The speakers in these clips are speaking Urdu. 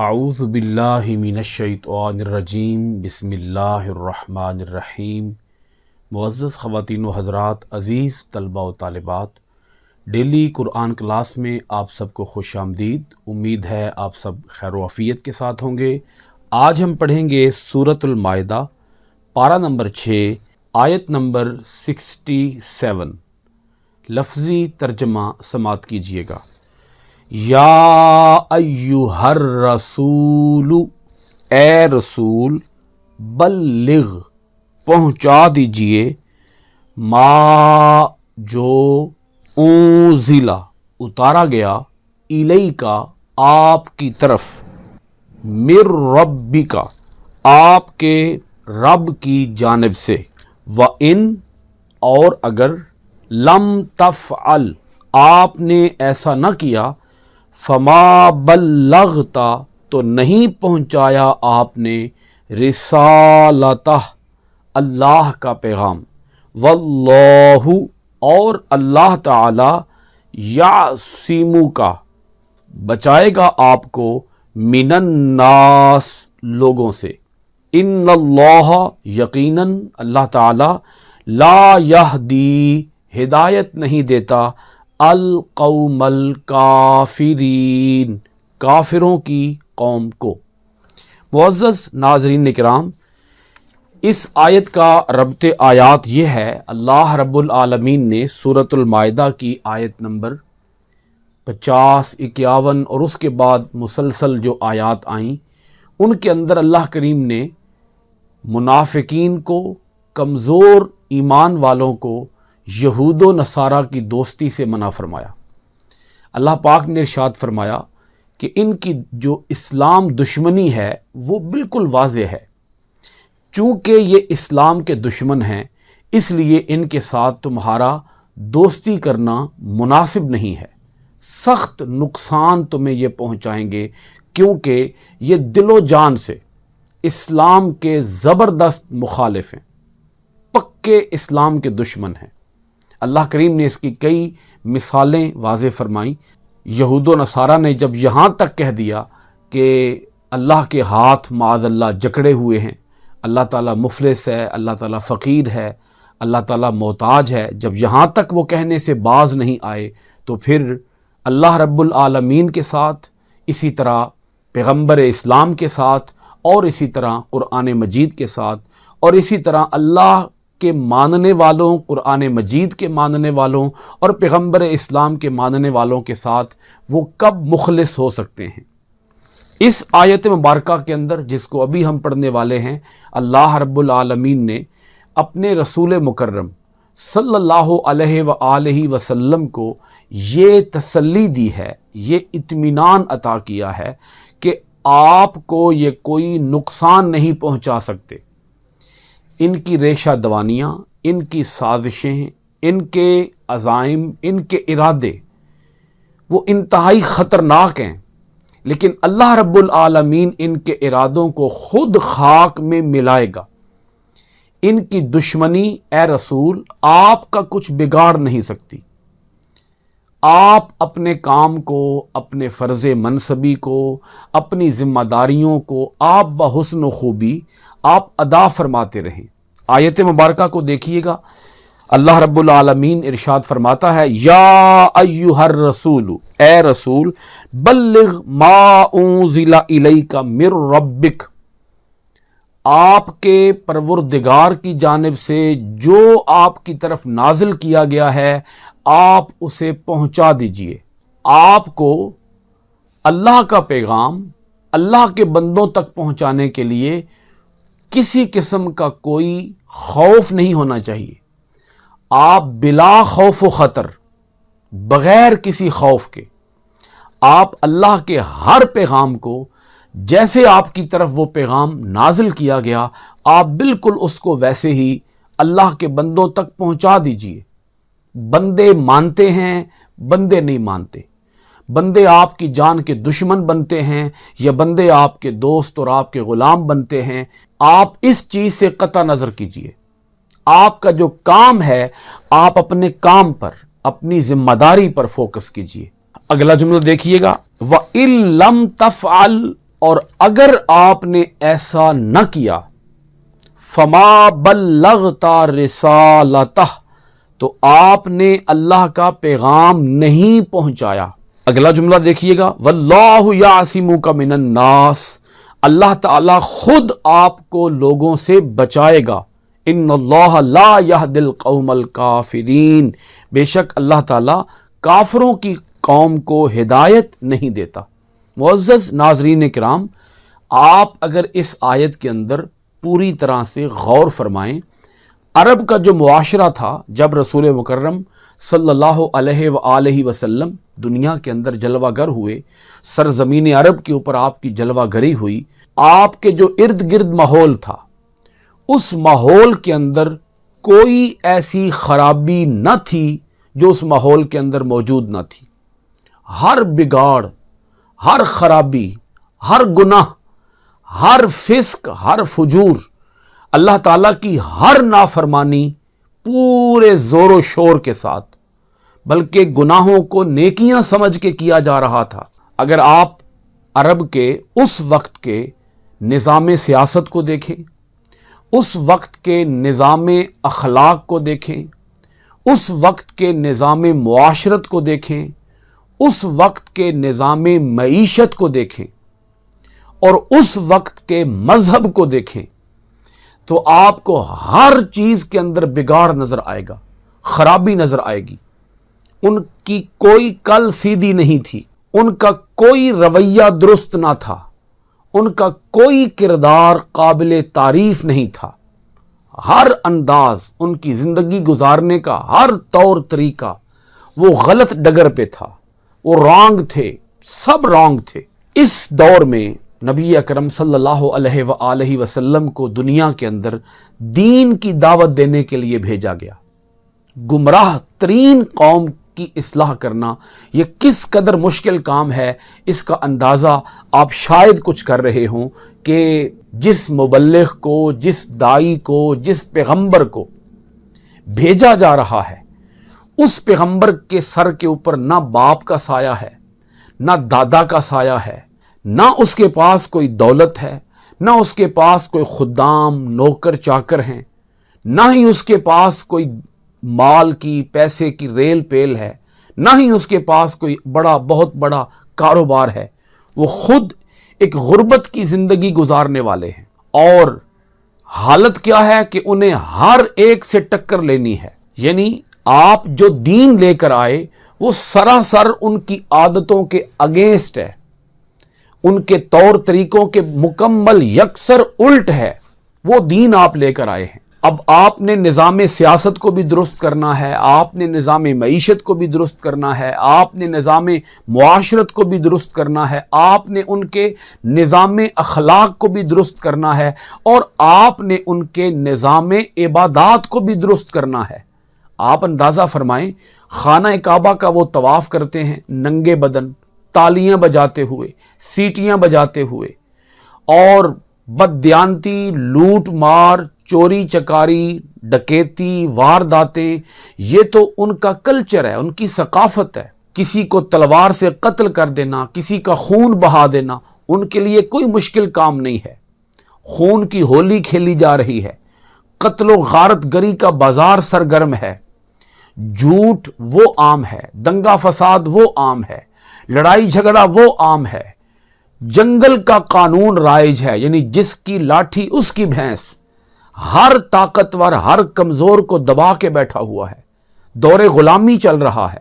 اعوذ باللہ من الشیطان الرجیم بسم اللہ الرحمن الرحیم۔ معزز خواتین و حضرات، عزیز طلبہ و طالبات، ڈیلی قرآن کلاس میں آپ سب کو خوش آمدید۔ امید ہے آپ سب خیر و عافیت کے ساتھ ہوں گے۔ آج ہم پڑھیں گے سورۃ المائدہ، پارہ نمبر 6، آیت نمبر 67۔ لفظی ترجمہ سماعت کیجیے گا۔ یا ایہا الرسول، اے رسول، بلغ پہنچا دیجئے، ما جو انزل اتارا گیا، الیکا آپ کی طرف، من ربک آپ کے رب کی جانب سے، وَإِن اور اگر، لم تفعل آپ نے ایسا نہ کیا، فما بلغتا تو نہیں پہنچایا آپ نے، رسالتہ اللہ کا پیغام، واللہ اور اللہ تعالی، یعصمک بچائے گا آپ کو، من الناس لوگوں سے، ان اللہ یقیناً اللہ تعالی، لا یہدی ہدایت نہیں دیتا، القوم الکافرین کافروں کی قوم کو۔ معزز ناظرین کرام، اس آیت کا ربط آیات یہ ہے، اللہ رب العالمین نے سورۃ المائدہ کی آیت نمبر 50، 51 اور اس کے بعد مسلسل جو آیات آئیں، ان کے اندر اللہ کریم نے منافقین کو، کمزور ایمان والوں کو، یہود و نصارہ کی دوستی سے منع فرمایا۔ اللہ پاک نے ارشاد فرمایا کہ ان کی جو اسلام دشمنی ہے وہ بالکل واضح ہے۔ چونکہ یہ اسلام کے دشمن ہیں، اس لیے ان کے ساتھ تمہارا دوستی کرنا مناسب نہیں ہے، سخت نقصان تمہیں یہ پہنچائیں گے، کیونکہ یہ دل و جان سے اسلام کے زبردست مخالف ہیں، پکے اسلام کے دشمن ہیں۔ اللہ کریم نے اس کی کئی مثالیں واضح فرمائیں۔ یہود و نصارہ نے جب یہاں تک کہہ دیا کہ اللہ کے ہاتھ معاذ اللہ جکڑے ہوئے ہیں، اللہ تعالیٰ مفلس ہے، اللہ تعالیٰ فقیر ہے، اللہ تعالیٰ محتاج ہے، جب یہاں تک وہ کہنے سے باز نہیں آئے، تو پھر اللہ رب العالمین کے ساتھ، اسی طرح پیغمبر اسلام کے ساتھ، اور اسی طرح قرآن مجید کے ساتھ، اور اسی طرح اللہ کے ماننے والوں، قرآن مجید کے ماننے والوں اور پیغمبر اسلام کے ماننے والوں کے ساتھ وہ کب مخلص ہو سکتے ہیں؟ اس آیت مبارکہ کے اندر، جس کو ابھی ہم پڑھنے والے ہیں، اللہ رب العالمین نے اپنے رسول مکرم صلی اللہ علیہ وآلہ وسلم کو یہ تسلی دی ہے، یہ اطمینان عطا کیا ہے کہ آپ کو یہ کوئی نقصان نہیں پہنچا سکتے۔ ان کی ریشہ دوانیاں، ان کی سازشیں، ان کے عزائم، ان کے ارادے وہ انتہائی خطرناک ہیں، لیکن اللہ رب العالمین ان کے ارادوں کو خود خاک میں ملائے گا۔ ان کی دشمنی، اے رسول، آپ کا کچھ بگاڑ نہیں سکتی۔ آپ اپنے کام کو، اپنے فرض منصبی کو، اپنی ذمہ داریوں کو آپ بحسن و خوبی آپ ادا فرماتے رہیں۔ آیت مبارکہ کو دیکھیے گا، اللہ رب العالمین ارشاد فرماتا ہے، یا ایہا الرسول، اے رسول، بلغ ما انزل الیک من ربک، آپ کے پروردگار کی جانب سے جو آپ کی طرف نازل کیا گیا ہے، آپ اسے پہنچا دیجئے۔ آپ کو اللہ کا پیغام اللہ کے بندوں تک پہنچانے کے لیے کسی قسم کا کوئی خوف نہیں ہونا چاہیے۔ آپ بلا خوف و خطر، بغیر کسی خوف کے، آپ اللہ کے ہر پیغام کو، جیسے آپ کی طرف وہ پیغام نازل کیا گیا، آپ بالکل اس کو ویسے ہی اللہ کے بندوں تک پہنچا دیجئے۔ بندے مانتے ہیں، بندے نہیں مانتے، بندے آپ کی جان کے دشمن بنتے ہیں یا بندے آپ کے دوست اور آپ کے غلام بنتے ہیں، آپ اس چیز سے قطع نظر کیجئے۔ آپ کا جو کام ہے، آپ اپنے کام پر، اپنی ذمہ داری پر فوکس کیجئے۔ اگلا جملہ دیکھیے گا، وَإِن لَمْ تَفْعَلْ، اور اگر آپ نے ایسا نہ کیا فما بلغتا رسالتہ تو آپ نے اللہ کا پیغام نہیں پہنچایا۔ اگلا جملہ دیکھیے گا، واللہ یعصمک من الناس، اللہ تعالی خود آپ کو لوگوں سے بچائے گا۔ ان اللہ لا یہدی القوم الکافرین، بے شک اللہ تعالی کافروں کی قوم کو ہدایت نہیں دیتا۔ معزز ناظرین کرام، آپ اگر اس آیت کے اندر پوری طرح سے غور فرمائیں، عرب کا جو معاشرہ تھا جب رسول مکرم صلی اللہ علیہ وآلہ وسلم دنیا کے اندر جلوہ گر ہوئے، سرزمین عرب کے اوپر آپ کی جلوہ گری ہوئی، آپ کے جو ارد گرد ماحول تھا اس ماحول کے اندر کوئی ایسی خرابی نہ تھی جو اس ماحول کے اندر موجود نہ تھی۔ ہر بگاڑ، ہر خرابی، ہر گناہ، ہر فسق، ہر فجور، اللہ تعالیٰ کی ہر نافرمانی پورے زور و شور کے ساتھ، بلکہ گناہوں کو نیکیاں سمجھ کے کیا جا رہا تھا۔ اگر آپ عرب کے اس وقت کے نظام سیاست کو دیکھیں، اس وقت کے نظام اخلاق کو دیکھیں، اس وقت کے نظام معاشرت کو دیکھیں، اس وقت کے نظام معیشت کو دیکھیں اور اس وقت کے مذہب کو دیکھیں تو آپ کو ہر چیز کے اندر بگاڑ نظر آئے گا، خرابی نظر آئے گی۔ ان کی کوئی کل سیدھی نہیں تھی، ان کا کوئی رویہ درست نہ تھا، ان کا کوئی کردار قابل تعریف نہیں تھا۔ ہر انداز، ان کی زندگی گزارنے کا ہر طور طریقہ وہ غلط ڈگر پہ تھا، وہ رانگ تھے، سب رانگ تھے۔ اس دور میں نبی اکرم صلی اللہ علیہ وآلہ وسلم کو دنیا کے اندر دین کی دعوت دینے کے لیے بھیجا گیا۔ گمراہ ترین قوم کی اصلاح کرنا یہ کس قدر مشکل کام ہے، اس کا اندازہ آپ شاید کچھ کر رہے ہوں کہ جس مبلغ کو، جس دائی کو، جس پیغمبر کو بھیجا جا رہا ہے، اس پیغمبر کے سر کے اوپر نہ باپ کا سایہ ہے، نہ دادا کا سایہ ہے، نہ اس کے پاس کوئی دولت ہے، نہ اس کے پاس کوئی خدام، نوکر چاکر ہیں، نہ ہی اس کے پاس کوئی مال کی، پیسے کی ریل پیل ہے، نہ ہی اس کے پاس کوئی بہت بڑا کاروبار ہے۔ وہ خود ایک غربت کی زندگی گزارنے والے ہیں، اور حالت کیا ہے کہ انہیں ہر ایک سے ٹکر لینی ہے۔ یعنی آپ جو دین لے کر آئے وہ سراسر ان کی عادتوں کے اگینسٹ ہے، ان کے طور طریقوں کے مکمل یکسر الٹ ہے۔ وہ دین آپ لے کر آئے ہیں۔ اب آپ نے نظام سیاست کو بھی درست کرنا ہے، آپ نے نظام معیشت کو بھی درست کرنا ہے، آپ نے نظام معاشرت کو بھی درست کرنا ہے، آپ نے ان کے نظام اخلاق کو بھی درست کرنا ہے، اور آپ نے ان کے نظام عبادات کو بھی درست کرنا ہے۔ آپ اندازہ فرمائیں، خانہ کعبہ کا وہ طواف کرتے ہیں ننگے بدن، تالیاں بجاتے ہوئے، سیٹیاں بجاتے ہوئے، اور بددیانتی، لوٹ مار، چوری چکاری، ڈکیتی، وارداتیں، یہ تو ان کا کلچر ہے، ان کی ثقافت ہے۔ کسی کو تلوار سے قتل کر دینا، کسی کا خون بہا دینا ان کے لیے کوئی مشکل کام نہیں ہے۔ خون کی ہولی کھیلی جا رہی ہے، قتل و غارت گری کا بازار سرگرم ہے، جھوٹ وہ عام ہے، دنگا فساد وہ عام ہے، لڑائی جھگڑا وہ عام ہے، جنگل کا قانون رائج ہے، یعنی جس کی لاٹھی اس کی بھینس، ہر طاقتور ہر کمزور کو دبا کے بیٹھا ہوا ہے، دور غلامی چل رہا ہے،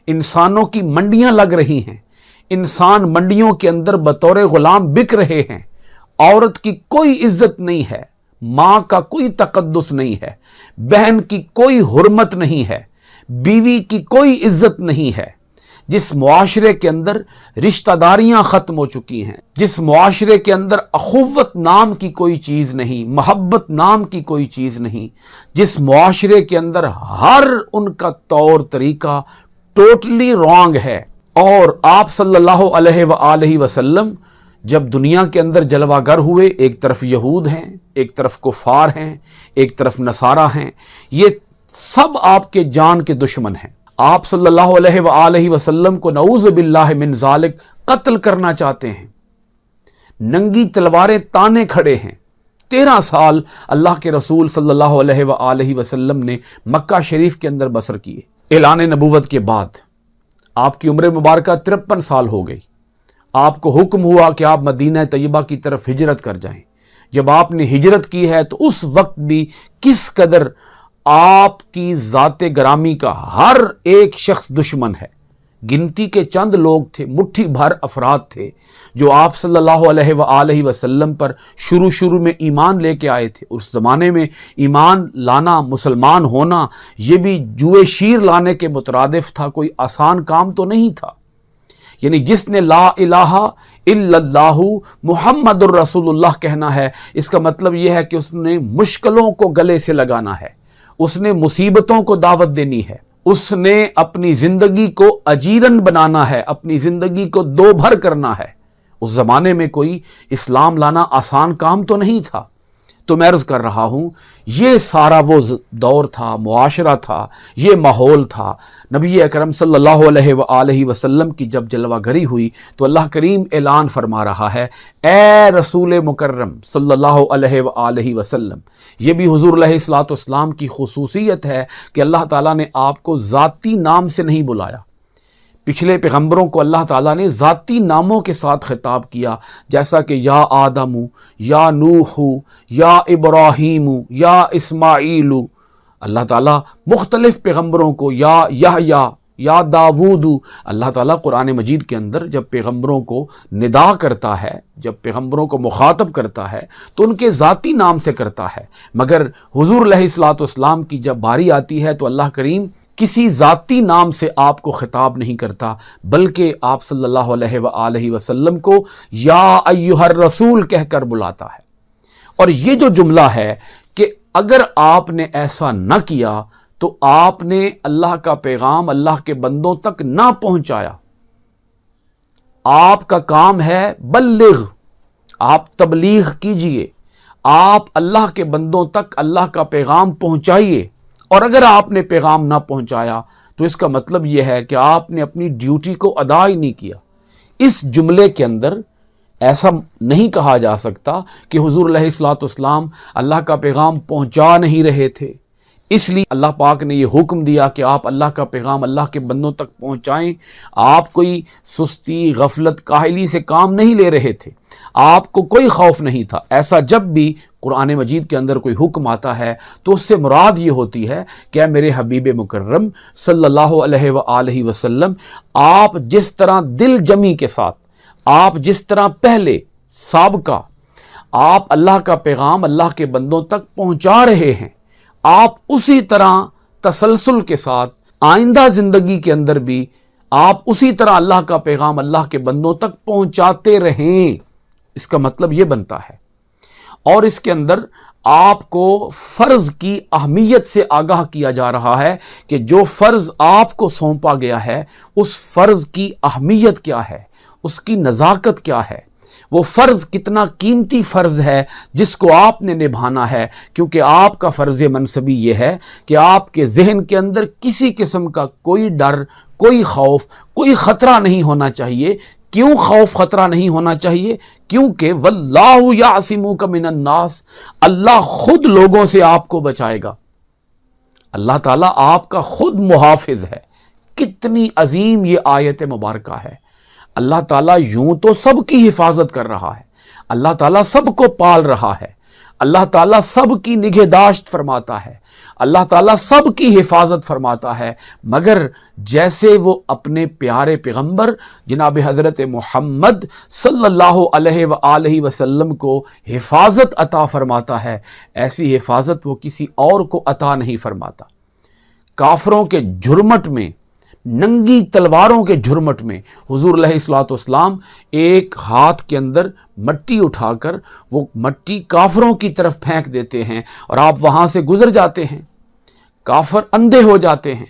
انسانوں کی منڈیاں لگ رہی ہیں، انسان منڈیوں کے اندر بطور غلام بک رہے ہیں، عورت کی کوئی عزت نہیں ہے، ماں کا کوئی تقدس نہیں ہے، بہن کی کوئی حرمت نہیں ہے، بیوی کی کوئی عزت نہیں ہے۔ جس معاشرے کے اندر رشتہ داریاں ختم ہو چکی ہیں، جس معاشرے کے اندر اخوت نام کی کوئی چیز نہیں، محبت نام کی کوئی چیز نہیں، جس معاشرے کے اندر ہر ان کا طور طریقہ ٹوٹلی رانگ ہے۔ اور آپ صلی اللہ علیہ وآلہ وسلم جب دنیا کے اندر جلوہ گر ہوئے، ایک طرف یہود ہیں، ایک طرف کفار ہیں، ایک طرف نصارہ ہیں، یہ سب آپ کے جان کے دشمن ہیں۔ آپ صلی اللہ علیہ وآلہ وسلم کو نعوذ باللہ من ذالک قتل کرنا چاہتے ہیں۔ ننگی تلواریں تانے کھڑے ہیں۔ 13 سال اللہ کے رسول صلی اللہ علیہ وآلہ وسلم نے مکہ شریف کے اندر بسر کیے۔ اعلان نبوت کے بعد آپ کی عمر مبارکہ 53 سال ہو گئی۔ آپ کو حکم ہوا کہ آپ مدینہ طیبہ کی طرف ہجرت کر جائیں۔ جب آپ نے ہجرت کی ہے تو اس وقت بھی کس قدر آپ کی ذات گرامی کا ہر ایک شخص دشمن ہے۔ گنتی کے چند لوگ تھے، مٹھی بھر افراد تھے جو آپ صلی اللہ علیہ وآلہ وسلم پر شروع میں ایمان لے کے آئے تھے۔ اس زمانے میں ایمان لانا، مسلمان ہونا، یہ بھی جوئے شیر لانے کے مترادف تھا، کوئی آسان کام تو نہیں تھا۔ یعنی جس نے لا الہ الا اللہ محمد الرسول اللہ کہنا ہے، اس کا مطلب یہ ہے کہ اس نے مشکلوں کو گلے سے لگانا ہے، اس نے مصیبتوں کو دعوت دینی ہے، اس نے اپنی زندگی کو اجیرن بنانا ہے، اپنی زندگی کو دو بھر کرنا ہے۔ اس زمانے میں کوئی اسلام لانا آسان کام تو نہیں تھا۔ تو میں عرض کر رہا ہوں، یہ سارا وہ دور تھا، معاشرہ تھا، یہ ماحول تھا۔ نبی اکرم صلی اللہ علیہ وآلہ وسلم کی جب جلوہ گری ہوئی تو اللہ کریم اعلان فرما رہا ہے، اے رسول مکرم صلی اللہ علیہ وآلہ وسلم۔ یہ بھی حضور علیہ الصلوۃ والسلام کی خصوصیت ہے کہ اللہ تعالیٰ نے آپ کو ذاتی نام سے نہیں بلایا۔ پچھلے پیغمبروں کو اللہ تعالیٰ نے ذاتی ناموں کے ساتھ خطاب کیا، جیسا کہ یا آدم، یا نوح، یا ابراہیم، یا اسماعیل۔ اللہ تعالیٰ مختلف پیغمبروں کو یا یحییٰ، یا داود، اللہ تعالیٰ قرآن مجید کے اندر جب پیغمبروں کو ندا کرتا ہے، جب پیغمبروں کو مخاطب کرتا ہے تو ان کے ذاتی نام سے کرتا ہے، مگر حضور علیہ الصلوۃ والسلام کی جب باری آتی ہے تو اللہ کریم کسی ذاتی نام سے آپ کو خطاب نہیں کرتا، بلکہ آپ صلی اللہ علیہ وآلہ وسلم کو یا ایھا الرسول کہہ کر بلاتا ہے۔ اور یہ جو جملہ ہے کہ اگر آپ نے ایسا نہ کیا تو آپ نے اللہ کا پیغام اللہ کے بندوں تک نہ پہنچایا۔ آپ کا کام ہے بلغ، آپ تبلیغ کیجئے، آپ اللہ کے بندوں تک اللہ کا پیغام پہنچائیے۔ اور اگر آپ نے پیغام نہ پہنچایا تو اس کا مطلب یہ ہے کہ آپ نے اپنی ڈیوٹی کو ادا ہی نہیں کیا۔ اس جملے کے اندر ایسا نہیں کہا جا سکتا کہ حضور علیہ الصلوۃ والسلام اللہ کا پیغام پہنچا نہیں رہے تھے، اس لیے اللہ پاک نے یہ حکم دیا کہ آپ اللہ کا پیغام اللہ کے بندوں تک پہنچائیں۔ آپ کوئی سستی، غفلت، کاہلی سے کام نہیں لے رہے تھے، آپ کو کوئی خوف نہیں تھا۔ ایسا جب بھی قرآن مجید کے اندر کوئی حکم آتا ہے تو اس سے مراد یہ ہوتی ہے کہ اے میرے حبیب مکرم صلی اللہ علیہ وآلہ وسلم، آپ جس طرح دل جمی کے ساتھ، آپ جس طرح پہلے سابقہ آپ اللہ کا پیغام اللہ کے بندوں تک پہنچا رہے ہیں، آپ اسی طرح تسلسل کے ساتھ آئندہ زندگی کے اندر بھی آپ اسی طرح اللہ کا پیغام اللہ کے بندوں تک پہنچاتے رہیں۔ اس کا مطلب یہ بنتا ہے، اور اس کے اندر آپ کو فرض کی اہمیت سے آگاہ کیا جا رہا ہے کہ جو فرض آپ کو سونپا گیا ہے اس فرض کی اہمیت کیا ہے، اس کی نزاکت کیا ہے، وہ فرض کتنا قیمتی فرض ہے جس کو آپ نے نبھانا ہے، کیونکہ آپ کا فرض منصبی یہ ہے کہ آپ کے ذہن کے اندر کسی قسم کا کوئی ڈر، کوئی خوف، کوئی خطرہ نہیں ہونا چاہیے۔ کیوں خوف خطرہ نہیں ہونا چاہیے؟ کیونکہ واللہ یعصمک من الناس، اللہ خود لوگوں سے آپ کو بچائے گا۔ اللہ تعالیٰ آپ کا خود محافظ ہے۔ کتنی عظیم یہ آیت مبارکہ ہے۔ اللہ تعالیٰ یوں تو سب کی حفاظت کر رہا ہے، اللہ تعالیٰ سب کو پال رہا ہے، اللہ تعالیٰ سب کی نگہداشت فرماتا ہے، اللہ تعالیٰ سب کی حفاظت فرماتا ہے، مگر جیسے وہ اپنے پیارے پیغمبر جناب حضرت محمد صلی اللہ علیہ وآلہ وسلم کو حفاظت عطا فرماتا ہے، ایسی حفاظت وہ کسی اور کو عطا نہیں فرماتا۔ کافروں کے جھرمٹ میں، ننگی تلواروں کے جھرمٹ میں حضور علیہ الصلوۃ والسلام ایک ہاتھ کے اندر مٹی اٹھا کر وہ مٹی کافروں کی طرف پھینک دیتے ہیں اور آپ وہاں سے گزر جاتے ہیں۔ کافر اندھے ہو جاتے ہیں،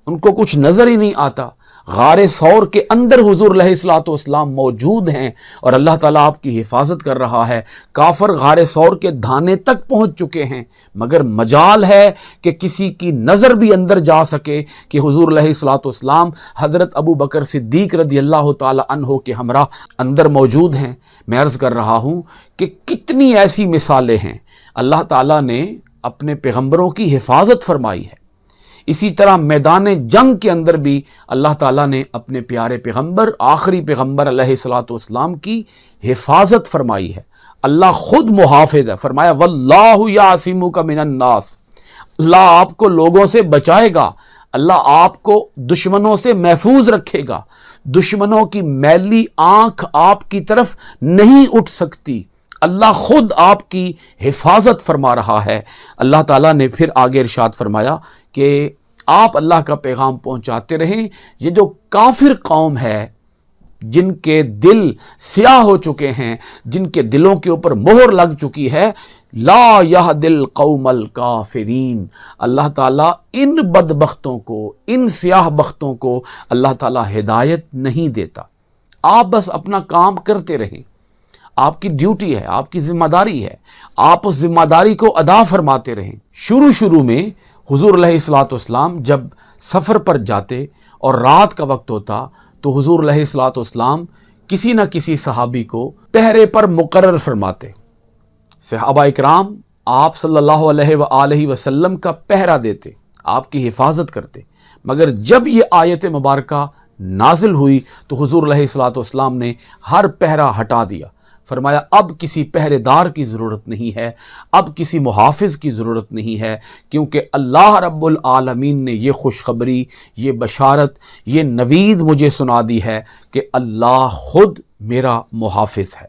ان کو کچھ نظر ہی نہیں آتا۔ غار سور کے اندر حضور علیہ الصلوۃ والسلام موجود ہیں اور اللہ تعالیٰ آپ کی حفاظت کر رہا ہے. کافر غار سور کے دھانے تک پہنچ چکے ہیں، مگر مجال ہے کہ کسی کی نظر بھی اندر جا سکے کہ حضور علیہ الصلوۃ والسلام حضرت ابو بکر صدیق رضی اللہ تعالی عنہ کے ہمراہ اندر موجود ہیں. میں عرض کر رہا ہوں کہ کتنی ایسی مثالیں ہیں. اللہ تعالیٰ نے اپنے پیغمبروں کی حفاظت فرمائی ہے. اسی طرح میدان جنگ کے اندر بھی اللہ تعالیٰ نے اپنے پیارے پیغمبر، آخری پیغمبر علیہ الصلوۃ والسلام کی حفاظت فرمائی ہے. اللہ خود محافظ ہے. فرمایا واللہ یعصمک من الناس، اللہ آپ کو لوگوں سے بچائے گا، اللہ آپ کو دشمنوں سے محفوظ رکھے گا. دشمنوں کی میلی آنکھ آپ کی طرف نہیں اٹھ سکتی. اللہ خود آپ کی حفاظت فرما رہا ہے. اللہ تعالیٰ نے پھر آگے ارشاد فرمایا کہ آپ اللہ کا پیغام پہنچاتے رہیں. یہ جو کافر قوم ہے جن کے دل سیاہ ہو چکے ہیں، جن کے دلوں کے اوپر مہر لگ چکی ہے، لا یہدی القوم الکافرین، اللہ تعالیٰ ان بدبختوں کو، ان سیاہ بختوں کو اللہ تعالیٰ ہدایت نہیں دیتا. آپ بس اپنا کام کرتے رہیں. آپ کی ڈیوٹی ہے، آپ کی ذمہ داری ہے، آپ اس ذمہ داری کو ادا فرماتے رہیں. شروع میں حضور علیہ الصلوۃ والسلام جب سفر پر جاتے اور رات کا وقت ہوتا تو حضور علیہ الصلوۃ والسلام کسی نہ کسی صحابی کو پہرے پر مقرر فرماتے. صحابہ اکرام آپ صلی اللہ علیہ وآلہ وسلم کا پہرا دیتے، آپ کی حفاظت کرتے. مگر جب یہ آیت مبارکہ نازل ہوئی تو حضور علیہ الصلوۃ والسلام نے ہر پہرا ہٹا دیا. فرمایا اب کسی پہرے دار کی ضرورت نہیں ہے، اب کسی محافظ کی ضرورت نہیں ہے، کیونکہ اللہ رب العالمین نے یہ خوشخبری، یہ بشارت، یہ نوید مجھے سنا دی ہے کہ اللہ خود میرا محافظ ہے.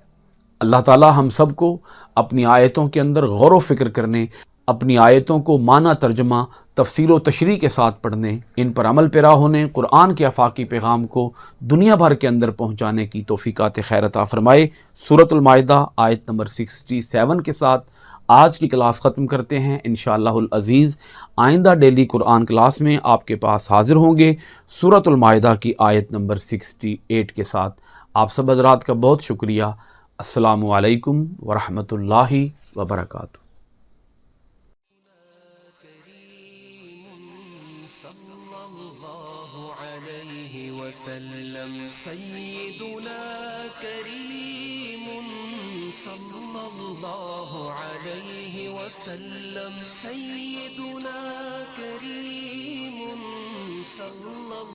اللہ تعالی ہم سب کو اپنی آیتوں کے اندر غور و فکر کرنے، اپنی آیتوں کو معنی ترجمہ، تفسیر و تشریح کے ساتھ پڑھنے، ان پر عمل پیرا ہونے، قرآن کے آفاقی پیغام کو دنیا بھر کے اندر پہنچانے کی توفیقات خیر عطا فرمائے. سورۃ المائدہ آیت نمبر 67 کے ساتھ آج کی کلاس ختم کرتے ہیں. انشاءاللہ العزیز آئندہ ڈیلی قرآن کلاس میں آپ کے پاس حاضر ہوں گے سورۃ المائدہ کی آیت نمبر 68 کے ساتھ. آپ سب حضرات کا بہت شکریہ. السلام علیکم ورحمۃ اللہ وبرکاتہ. سيدنا كريم صلى الله عليه وسلم، سيدنا كريم صلى